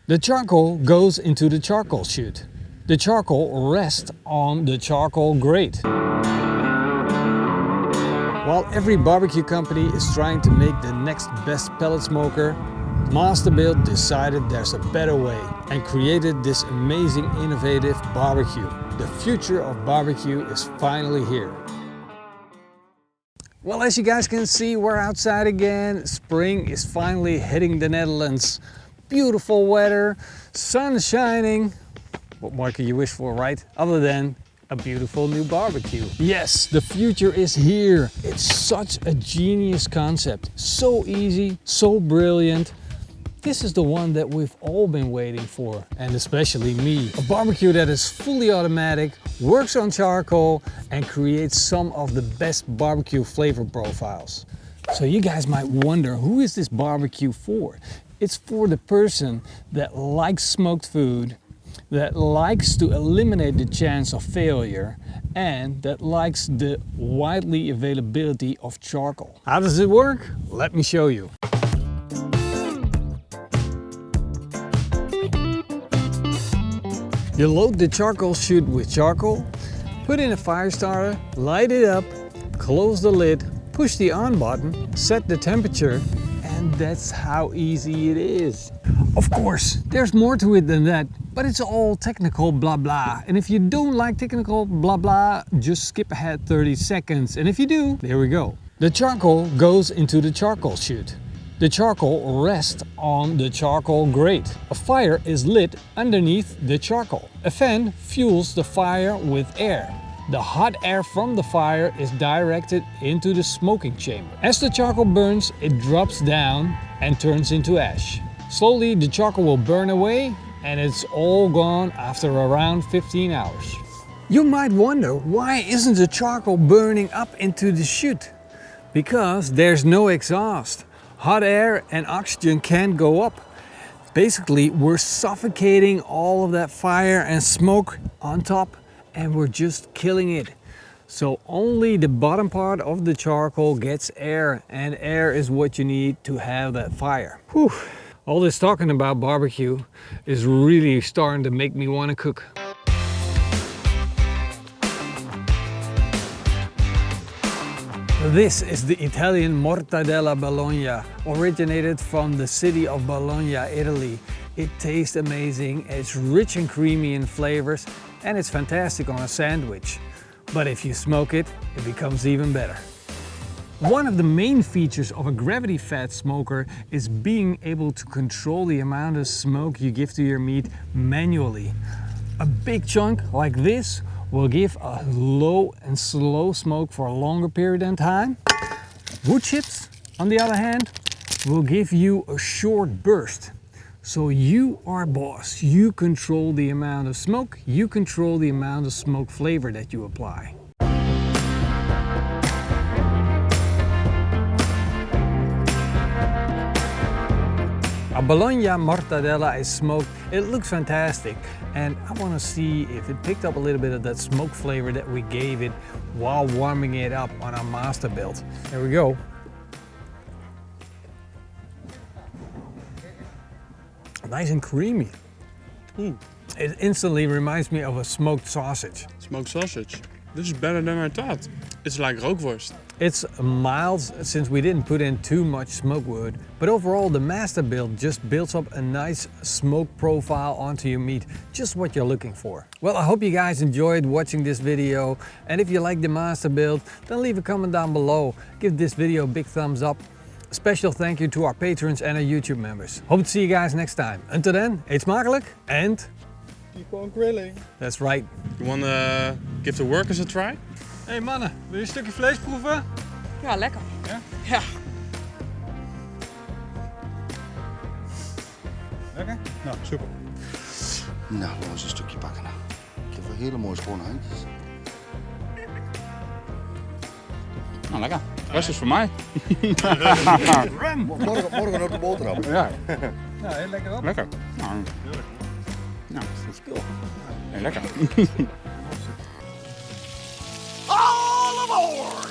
The charcoal goes into the charcoal chute. The charcoal rests on the charcoal grate. While every barbecue company is trying to make the next best pellet smoker, Masterbuilt decided there's a better way and created this amazing innovative barbecue. The future of barbecue is finally here. Well, as you guys can see, we're outside again. Spring is finally hitting the Netherlands. Beautiful weather, sun shining. What more could you wish for, right? Other than a beautiful new barbecue. Yes, the future is here. It's such a genius concept. So easy, so brilliant. This is the one that we've all been waiting for, and especially me. A barbecue that is fully automatic, works on charcoal, and creates some of the best barbecue flavor profiles. So you guys might wonder, who is this barbecue for? It's for the person that likes smoked food, that likes to eliminate the chance of failure, and that likes the widely availability of charcoal. How does it work? Let me show you. You load the charcoal chute with charcoal, put in a fire starter, light it up, close the lid, push the on button, set the temperature, and that's how easy it is. Of course, there's more to it than that, but it's all technical blah blah. And if you don't like technical blah blah, just skip ahead 30 seconds. And if you do, there we go. The charcoal goes into the charcoal chute. The charcoal rests on the charcoal grate. A fire is lit underneath the charcoal. A fan fuels the fire with air. The hot air from the fire is directed into the smoking chamber. As the charcoal burns, it drops down and turns into ash. Slowly the charcoal will burn away and it's all gone after around 15 hours. You might wonder, why isn't the charcoal burning up into the chute? Because there's no exhaust. Hot air and oxygen can't go up. Basically, we're suffocating all of that fire and smoke on top, and we're just killing it. So only the bottom part of the charcoal gets air, and air is what you need to have that fire. Whew. All this talking about barbecue is really starting to make me want to cook. This is the Italian mortadella Bologna, originated from the city of Bologna, Italy. It tastes amazing, it's rich and creamy in flavors, and it's fantastic on a sandwich. But if you smoke it, it becomes even better. One of the main features of a gravity fed smoker is being able to control the amount of smoke you give to your meat manually. A big chunk like this will give a low and slow smoke for a longer period of time. Wood chips, on the other hand, will give you a short burst. So you are boss. You control the amount of smoke, you control the amount of smoke flavor that you apply. A Bologna mortadella is smoked. It looks fantastic, and I want to see if it picked up a little bit of that smoke flavor that we gave it while warming it up on our Masterbuilt. There we go. Nice and creamy. It instantly reminds me of a smoked sausage. Smoked sausage. This is better than I thought. It's like rookworst. It's mild since we didn't put in too much smoke wood, but overall the Masterbuilt just builds up a nice smoke profile onto your meat, just what you're looking for. Well, I hope you guys enjoyed watching this video, and if you like the Masterbuilt, then leave a comment down below. Give this video a big thumbs up. A special thank you to our patrons and our YouTube members. Hope to see you guys next time. Until then, eet smakelijk and keep on grilling. That's right. You wanna give the workers a try? Hey mannen, wil je een stukje vlees proeven? Ja, lekker. Ja? Ja. Lekker? Nou, super. Nou, laten we eens een stukje pakken. Ik heb een hele mooie schone handjes. Nou, lekker. De rest is voor mij. Morgen op de boterham. Ja. Nou, heel lekker op. Lekker. Nou, dat is cool. Hey, lekker. All aboard!